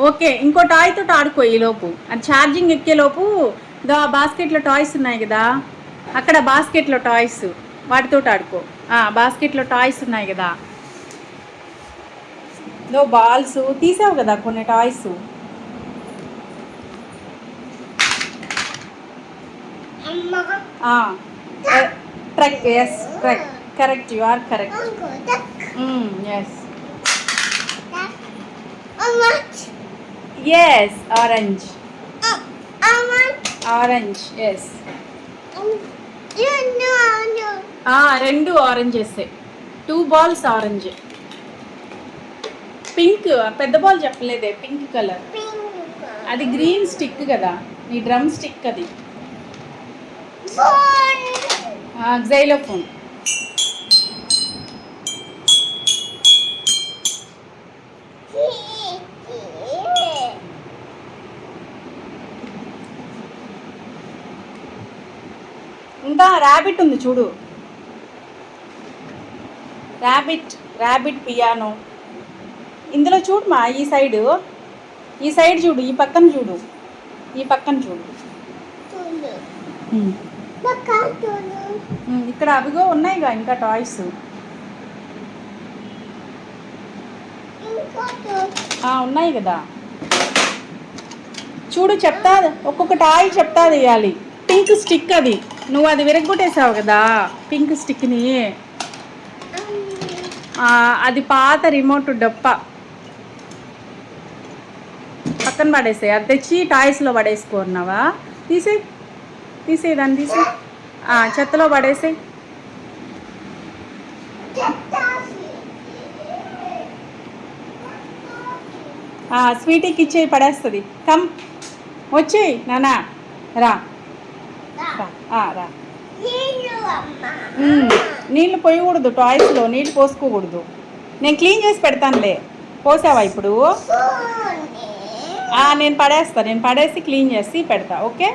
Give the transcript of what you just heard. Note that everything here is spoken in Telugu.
ఓకే, ఇంకో టాయ్ తోటి ఆడుకో ఈలోపు. అది ఛార్జింగ్ ఎక్కేలోపు దా బాస్కెట్లో టాయ్స్ ఉన్నాయి కదా, అక్కడ బాస్కెట్లో టాయ్స్ వాటితో ఆడుకో. బాస్కెట్లో టాయ్స్ ఉన్నాయి కదా, నువ్వు బాల్స్ తీసావు కదా కొన్ని toys. Truck, yes truck, correct, you are correct. Yes yes, orange, orange, yes. రెండు ఆరెంజెస్, 2 balls ఆరెంజ్. పింక్, పెద్ద బాల్ చెప్పలేదే, పింక్ కలర్. అది గ్రీన్ స్టిక్ కదా, నీ డ్రమ్ స్టిక్ అది. జైలోఫోన్. ఇంకా ర్యాబిట్ ఉంది చూడు, ర్యాబిట్, ర్యాబిట్ పియానో. ఇందులో చూడమా, ఈ సైడ్ చూడు, ఈ పక్కన చూడు, ఈ పక్కన చూడు. ఇక్కడ అవిగో ఉన్నాయిగా ఇంకా టాయ్స్. ఉన్నాయి కదా చూడు, చెప్తా, ఒక్కొక్క టాయ్ చెప్తా వేయాలి. పింక్ స్టిక్ అది, నువ్వు అది విరగొట్టేసావు కదా పింక్ స్టిక్ని. అది పాత రిమోట్ డప్ప, పక్కన పడేసే. అది తెచ్చి టాయ్స్లో పడేసుకున్నావా? తీసే దాన్ని తీసే, చెత్తలో పడేసే. స్వీటీకి ఇచ్చేయి, పడేస్తుంది. కమ్, వచ్చేయి నానా, రా రా. నీళ్ళు పోయకూడదు, టాయ్స్లో నీళ్ళు పోసుకోకూడదు. నేను క్లీన్ చేసి పెడతానులే. పోసావా ఇప్పుడు? నేను పడేసి క్లీన్ చేసి పెడతా, ఓకే.